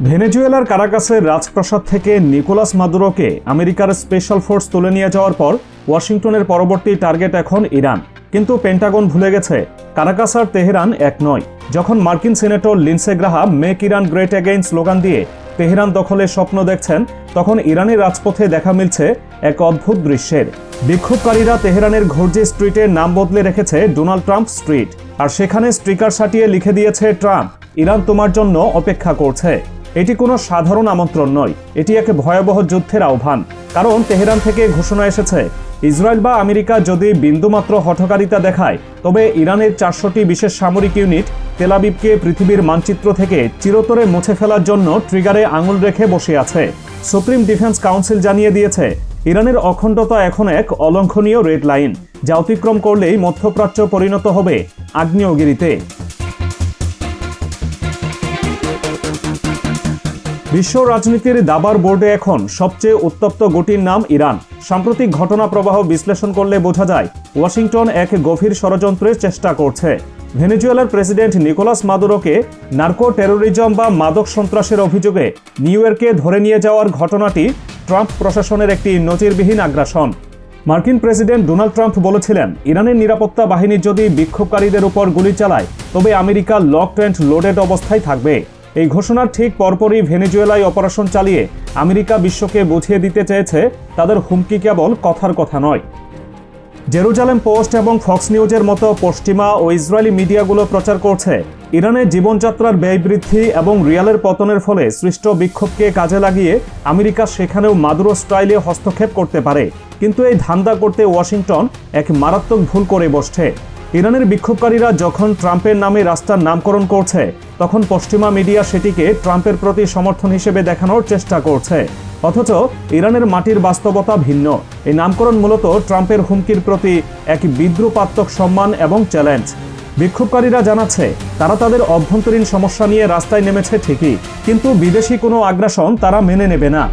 ভেনেজুয়েলার কারাকাসের রাজপ্রাসাদ থেকে নিকোলাস মাদুরোকে আমেরিকার স্পেশাল ফোর্স তুলে নিয়ে যাওয়ার পর ওয়াশিংটনের পরবর্তী টার্গেট এখন ইরান। কিন্তু পেন্টাগন ভুলে গেছে কারাকাস আর তেহরান এক নয়। যখন মার্কিন senator Lindsey Graham make Iran great again slogan দিয়ে তেহরান দখলের স্বপ্ন দেখছেন, তখন ইরানের রাজপথে দেখা মিলছে এক অদ্ভুত দৃশ্যের। বিক্ষোভকারীরা তেহরানের ঘোরজি স্ট্রিটের নাম বদলে রেখেছে ডোনাল্ড ট্রাম্প স্ট্রিট, আর সেখানে স্টিকার সাটিয়ে লিখে দিয়েছে ট্রাম্প, ইরান তোমার জন্য অপেক্ষা করছে। এটি কোনো সাধারণ আমন্ত্রণ নয়, এটি এক ভয়াবহ যুদ্ধের আহ্বান। কারণ তেহরান থেকে ঘোষণা এসেছে, ইসরায়েল বা আমেরিকা যদি বিন্দুমাত্র হঠকারিতা দেখায়, তবে ইরানের 400টি বিশেষ সামরিক ইউনিট তেল আবিবকে পৃথিবীর মানচিত্র থেকে চিরতরে মুছে ফেলার জন্য ট্রিগারে আঙুল রেখে বসে আছে। সুপ্রিম ডিফেন্স কাউন্সিল জানিয়ে দিয়েছে, ইরানের অখণ্ডতা এখন এক অলঙ্ঘনীয় রেড লাইন, যা অতিক্রম করলেই মধ্যপ্রাচ্য পরিণত হবে আগ্নেয়গিরিতে। বিশ্ব রাজনীতির দাবার বোর্ডে এখন সবচেয়ে উত্তপ্ত গোটির নাম ইরান। সাম্প্রতিক ঘটনা প্রবাহ বিশ্লেষণ করলে বোঝা যায়, ওয়াশিংটন এক গভীর ষড়যন্ত্রের চেষ্টা করছে। ভেনেজুয়েলার প্রেসিডেন্ট নিকোলাস মাদুরোকে নার্কো টেরোরিজম বা মাদক সন্ত্রাসের অভিযোগে নিউ ইয়র্কে ধরে নিয়ে যাওয়ার ঘটনাটি ট্রাম্প প্রশাসনের একটি নজিরবিহীন আগ্রাসন। মার্কিন প্রেসিডেন্ট ডোনাল্ড ট্রাম্প বলেছিলেন, ইরানের নিরাপত্তা বাহিনী যদি বিক্ষোভকারীদের উপর গুলি চালায়, তবে আমেরিকা লকড অ্যান্ড লোডেড অবস্থায় থাকবে। এই ঘোষণার ঠিক পরপরই ভেনেজুয়েলায় অপারেশন চালিয়ে আমেরিকা বিশ্বকে বুঝিয়ে দিতে চেয়েছে তাদের হুমকি কেবল কথার কথা নয়। জেরুজালেম পোস্ট এবং ফক্স নিউজের মতো পশ্চিমা ও ইসরায়েলি মিডিয়াগুলো প্রচার করছে, ইরানের জীবনযাত্রার ব্যয় বৃদ্ধি এবং রিয়ালের পতনের ফলে সৃষ্ট বিক্ষোভকে কাজে লাগিয়ে আমেরিকা সেখানেও মাদুরো স্টাইলে হস্তক্ষেপ করতে পারে। কিন্তু এই ধান্দা করতে ওয়াশিংটন এক মারাত্মক ভুল করে বসছে। ইরানের বিক্ষোভকারীরা যখন ট্রাম্পের নামে রাস্তার নামকরণ করছে, তখন পশ্চিমা মিডিয়া সেটিকে ট্রাম্পের প্রতি সমর্থন হিসেবে দেখানোর চেষ্টা করছে। অথচ ইরানের মাটির বাস্তবতা ভিন্ন। এই নামকরণ মূলত ট্রাম্পের হুমকির প্রতি এক বিদ্রুপাত্মক সম্মান এবং চ্যালেঞ্জ। বিক্ষোভকারীরা জানাচ্ছে, তারা তাদের অভ্যন্তরীণ সমস্যা নিয়ে রাস্তায় নেমেছে ঠিকই, কিন্তু বিদেশি কোনো আগ্রাসন তারা মেনে নেবে না।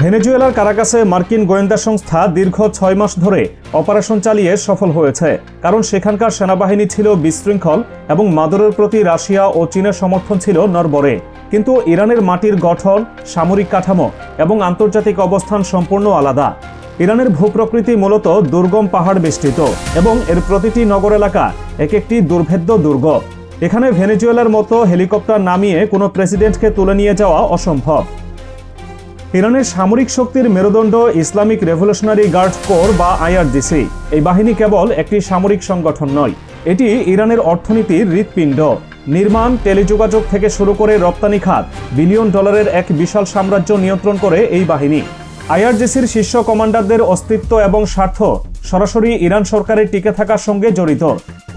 ভেনেজুয়েলার কারাকাসে মার্কিন গোয়েন্দা সংস্থা দীর্ঘ 6 মাস ধরে অপারেশন চালিয়ে সফল হয়েছে, কারণ সেখানকার সেনাবাহিনী ছিল বিশৃঙ্খল এবং মাদুরোর প্রতি রাশিয়া ও চীনের সমর্থন ছিল নড়বড়ে। কিন্তু ইরানের মাটির গঠন, সামরিক কাঠামো এবং আন্তর্জাতিক অবস্থান সম্পূর্ণ আলাদা। ইরানের ভূপ্রকৃতি মূলত দুর্গম পাহাড় বেষ্টিত এবং এর প্রতিটি নগর এলাকা এক একটি দুর্ভেদ্য দুর্গ। এখানে ভেনেজুয়েলার মতো হেলিকপ্টার নামিয়ে কোনো প্রেসিডেন্টকে তুলে নিয়ে যাওয়া অসম্ভব। ইরানের সামরিক শক্তির মেরুদণ্ড ইসলামিক রেভলিউশনারি গার্ড কোর বা IRGC। এই বাহিনী কেবল একটি সামরিক সংগঠন নয়, এটি ইরানের অর্থনীতির হৃৎপিণ্ড। নির্মাণ, টেলিযোগাযোগ থেকে শুরু করে রপ্তানি খাত বিলিয়ন ডলারের এক বিশাল সাম্রাজ্য নিয়ন্ত্রণ করে এই বাহিনী। IRGCর শীর্ষ কমান্ডারদের অস্তিত্ব এবং স্বার্থ সরাসরি ইরান সরকারের টিকে থাকার সঙ্গে জড়িত।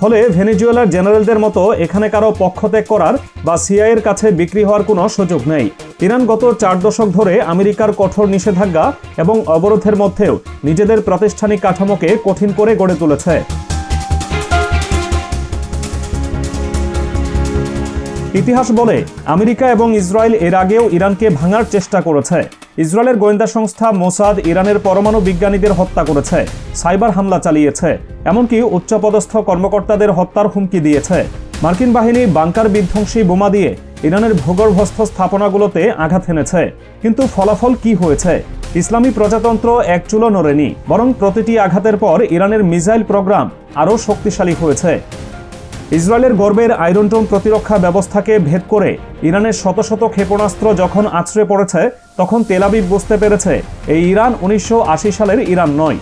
ফলে ভেনেজুয়েলার জেনারেলদের মতো এখানে কারো পক্ষত্যাগ করার বা সিআইএর কাছে বিক্রি হওয়ার কোনো সুযোগ নেই। ইরান গত 4 দশক ধরে আমেরিকার কঠোর নিষেধাজ্ঞা এবং অবরোধের মধ্যেও নিজেদের প্রাতিষ্ঠানিক কাঠামোকে কঠিন করে গড়ে তুলেছে। ইতিহাস বলে, আমেরিকা এবং ইসরায়েল এর আগেও ইরানকে ভাঙার চেষ্টা করেছে। ইসরায়েলের গোয়েন্দা সংস্থা মোসাদ ইরানের পরমাণু বিজ্ঞানীদের হত্যা করেছে, সাইবার হামলা চালিয়েছে, এমনকি উচ্চপদস্থ কর্মকর্তাদের হত্যার হুমকি দিয়েছে। মার্কিন বাহিনী বাংকার বিধ্বংসী বোমা দিয়ে ইরানের ভূগর্ভস্থ স্থাপনাগুলোতে আঘাত এনেছে। কিন্তু ফলাফল কি হয়েছে? ইসলামী প্রজাতন্ত্র এক চুলো নড়েনি, বরং প্রতিটি আঘাতের পর ইরানের মিসাইল প্রোগ্রাম আরও শক্তিশালী হয়েছে। ইসরায়েলের গর্বের আয়রন ডোম প্রতিরক্ষা ব্যবস্থাকে ভেদ করে ইরানের শত শত ক্ষেপণাস্ত্র যখন আছড়ে পড়েছে, তখন তেল আবিব বুঝতে পেরেছে, এই ইরান 1980 সালের ইরান নয়।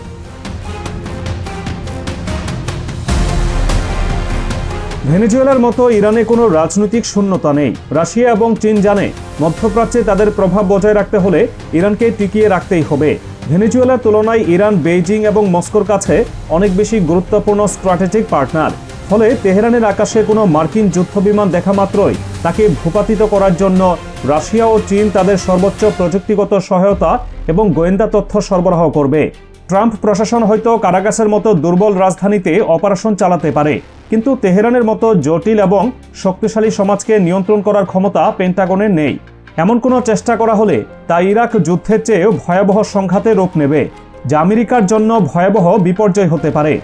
ভেনেজুয়েলার মতো ইরানে কোনো রাজনৈতিক শূন্যতা নেই। রাশিয়া এবং চীন জানে, মধ্যপ্রাচ্যে তাদের প্রভাব বজায় রাখতে হলে ইরানকে টিকিয়ে রাখতেই হবে। ভেনেজুয়েলার তুলনায় ইরান বেইজিং এবং মস্কোর কাছে অনেক বেশি গুরুত্বপূর্ণ স্ট্র্যাটেজিক পার্টনার। ফলে তেহরানের আকাশে কোনো মার্কিন যুদ্ধবিমান দেখা মাত্রই তাকে ভূপাতিত করার জন্য রাশিয়া ও চীন তাদের সর্বোচ্চ প্রযুক্তিগত সহায়তা এবং গোয়েন্দা তথ্য সরবরাহ করবে। ট্রাম্প প্রশাসন হয়তো কারাকাসের মতো দুর্বল রাজধানীতে অপারেশন চালাতে পারে, কিন্তু তেহরানের মতো জটিল এবং শক্তিশালী সমাজকে নিয়ন্ত্রণ করার ক্ষমতা পেন্টাগনের নেই। এমন কোনো চেষ্টা করা হলে তা ইরাক যুদ্ধের চেয়েও ভয়াবহ সংঘাতে রূপ নেবে, যা আমেরিকার জন্য ভয়াবহ বিপর্যয় হতে পারে।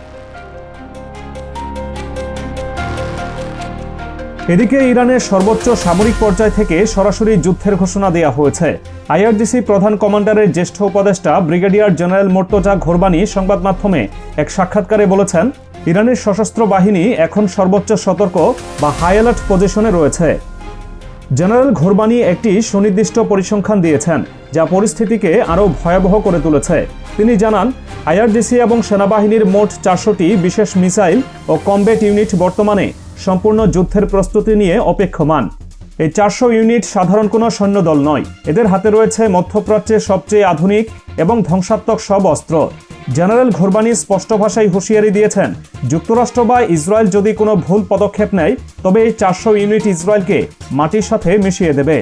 এদিকে ইরানের সর্বোচ্চ সামরিক পর্যায় থেকে সরাসরি যুদ্ধের ঘোষণা দেওয়া হয়েছে। আইআরজিসি প্রধান কমান্ডারের জ্যেষ্ঠ উপদেষ্টা ব্রিগেডিয়ার জেনারেল মোর্তজা ঘোরবানি সংবাদ মাধ্যমে এক সাক্ষাৎকারে বলেছেন, ইরানের সশস্ত্র বাহিনী এখন সর্বোচ্চ সতর্ক বা হাই অ্যালার্ট পজিশনে রয়েছে। জেনারেল ঘোরবানি একটি সুনির্দিষ্ট পরিসংখ্যান দিয়েছেন, যা পরিস্থিতিকে আরও ভয়াবহ করে তুলেছে। তিনি জানান, আইআরজিসি এবং সেনাবাহিনীর মোট 400টি বিশেষ মিসাইল ও কমব্যাট ইউনিট বর্তমানে সম্পূর্ণ যুদ্ধের প্রস্তুতি নিয়ে অপেক্ষমান। এই 400 ইউনিট সাধারণ কোনো সৈন্যদল নয়, এদের হাতে রয়েছে মধ্যপ্রাচ্যের সবচেয়ে আধুনিক এবং ধ্বংসাত্মক সব অস্ত্র। জেনারেল ঘোরবানি স্পষ্ট ভাষায় হুঁশিয়ারি দিয়েছেন, যুক্তরাষ্ট্র বা ইসরায়েল যদি কোনো ভুল পদক্ষেপ নেয় তবে এই 400 ইউনিট ইসরায়েলকে মাটির সাথে মিশিয়ে দেবে।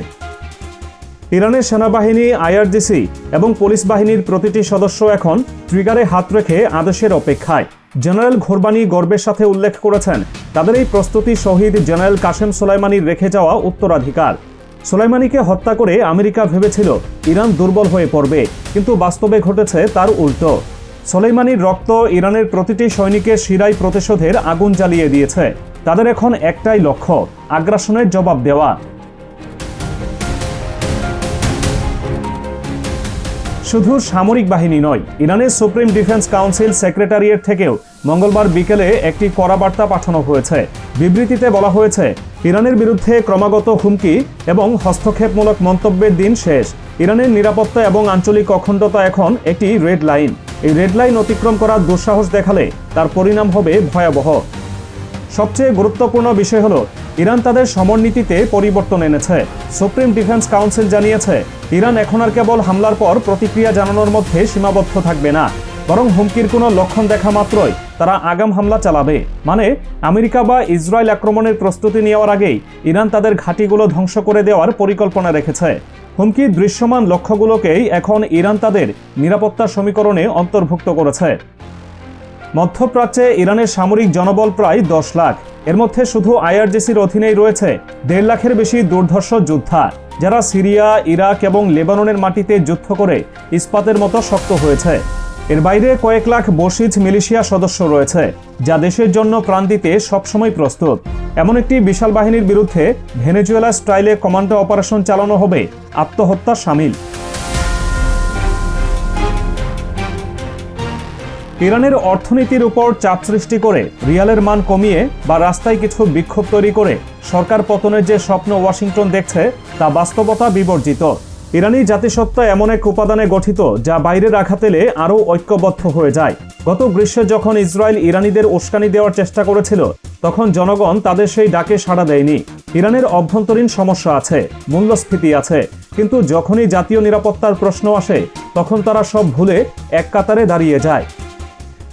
ইরানের সেনাবাহিনী, আইআরজিসি এবং পুলিশ বাহিনীর প্রতিটি সদস্য এখন ট্রিগারে হাত রেখে আদেশের অপেক্ষায়। জেনারেল ঘোরবানি গর্বের সাথে উল্লেখ করেছেন, তাদের এই প্রস্তুতি শহীদ জেনারেল কাসেম সোলাইমানির রেখে যাওয়া উত্তরাধিকার। সোলাইমানিকে হত্যা করে আমেরিকা ভেবেছিল ইরান দুর্বল হয়ে পড়বে, কিন্তু বাস্তবে ঘটেছে তার উল্টো। সোলাইমানির রক্ত ইরানের প্রতিটি সৈনিকের শিরায় প্রতিশোধের আগুন জ্বালিয়ে দিয়েছে। তাদের এখন একটাই লক্ষ্য, আগ্রাসনের জবাব দেওয়া। শুধু সামরিক বাহিনী নয়, ইরানের সুপ্রিম ডিফেন্স কাউন্সিল সেক্রেটারিয়েট থেকেও মঙ্গলবার বিকেলে একটি কড়া বার্তা পাঠানো হয়েছে। বিবৃতিতে বলা হয়েছে, ইরানের বিরুদ্ধে ক্রমাগত হুমকি এবং হস্তক্ষেপমূলক মন্তব্যের দিন শেষ। ইরানের নিরাপত্তা এবং আঞ্চলিক অখণ্ডতা এখন একটি রেড লাইন। এই রেড লাইন অতিক্রম করার দুঃসাহস দেখালে তার পরিণাম হবে ভয়াবহ। সবচেয়ে গুরুত্বপূর্ণ বিষয় হলো, ইরান তাদের সমরনীতিতে পরিবর্তন এনেছে। সুপ্রিম ডিফেন্স কাউন্সিল জানিয়েছে, ইরান এখন আর কেবল হামলার পর প্রতিক্রিয়া জানানোর মধ্যে সীমাবদ্ধ থাকবে না, বরং হুমকির কোনো লক্ষণ দেখা মাত্রই তারা আগাম হামলা চালাবে। মানে আমেরিকা বা ইসরায়েল আক্রমণের প্রস্তুতি নেওয়ার আগেই ইরান তাদের ঘাঁটিগুলো ধ্বংস করে দেওয়ার পরিকল্পনা রেখেছে। হুমকির দৃশ্যমান লক্ষ্যগুলোকেই এখন ইরান তাদের নিরাপত্তা সমীকরণে অন্তর্ভুক্ত করেছে। মধ্যপ্রাচ্যে ইরানের সামরিক জনবল প্রায় 10 লাখ। এর মধ্যে শুধু আইআরজিসির অধীনেই রয়েছে 1.5 লাখের বেশি দুর্ধর্ষ যোদ্ধা, যারা সিরিয়া, ইরাক এবং লেবাননের মাটিতে যুদ্ধ করে ইস্পাতের মতো শক্ত হয়েছে। এর বাইরে কয়েক লাখ বশিজ মিলিশিয়া সদস্য রয়েছে, যা দেশের জন্য প্রাণ দিতে সবসময় প্রস্তুত। এমন একটি বিশাল বাহিনীর বিরুদ্ধে ভেনেজুয়েলা স্টাইলে কমান্ডো অপারেশন চালানো হবে আত্মহত্যা শামিল। ইরানের অর্থনীতির উপর চাপ সৃষ্টি করে রিয়ালের মান কমিয়ে বা রাস্তায় কিছু বিক্ষোভ তৈরি করে সরকার পতনের যে স্বপ্ন ওয়াশিংটন দেখছে তা বাস্তবতা বিবর্জিত। ইরানি জাতিসত্তা এমন এক উপাদানে গঠিত যা বাইরের আঘাত এলে আরও ঐক্যবদ্ধ হয়ে যায়। গত গ্রীষ্মে যখন ইসরায়েল ইরানিদের উস্কানি দেওয়ার চেষ্টা করেছিল, তখন জনগণ তাদের সেই ডাকে সাড়া দেয়নি। ইরানের অভ্যন্তরীণ সমস্যা আছে, মূল্যস্ফীতি আছে, কিন্তু যখনই জাতীয় নিরাপত্তার প্রশ্ন আসে তখন তারা সব ভুলে এক কাতারে দাঁড়িয়ে যায়।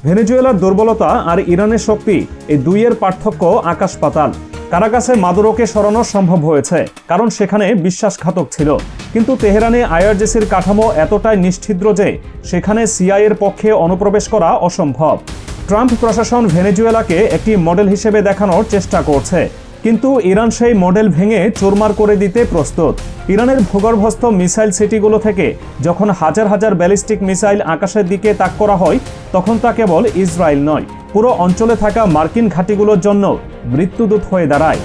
ভেনেজুয়েলার দুর্বলতা আর ইরানের শক্তি, এই দুইয়ের পার্থক্য আকাশ পাতাল। কারাকাসে মাদুরোকে সরানো সম্ভব হয়েছে, কারণ সেখানে বিশ্বাসঘাতক ছিল, কিন্তু তেহরানে আইআরজিসির কাঠামো এতটাই নিশ্ছিদ্র যে সেখানে সিআইএর পক্ষে অনুপ্রবেশ করা অসম্ভব। ট্রাম্প প্রশাসন ভেনেজুয়েলাকে একটি মডেল হিসেবে দেখানোর চেষ্টা করছে, কিন্তু ইরান সেই মডেল ভেঙে চুরমার করে দিতে প্রস্তুত। ইরানের ভূগর্ভস্থ মিসাইল সিটিগুলো থেকে যখন হাজার হাজার ব্যালিস্টিক মিসাইল আকাশের দিকে তাক করা হয়, তখন তা কেবল ইসরায়েল নয়, পুরো অঞ্চলে থাকা মার্কিন ঘাঁটিগুলোর জন্য মৃত্যুদূত হয়ে দাঁড়ায়।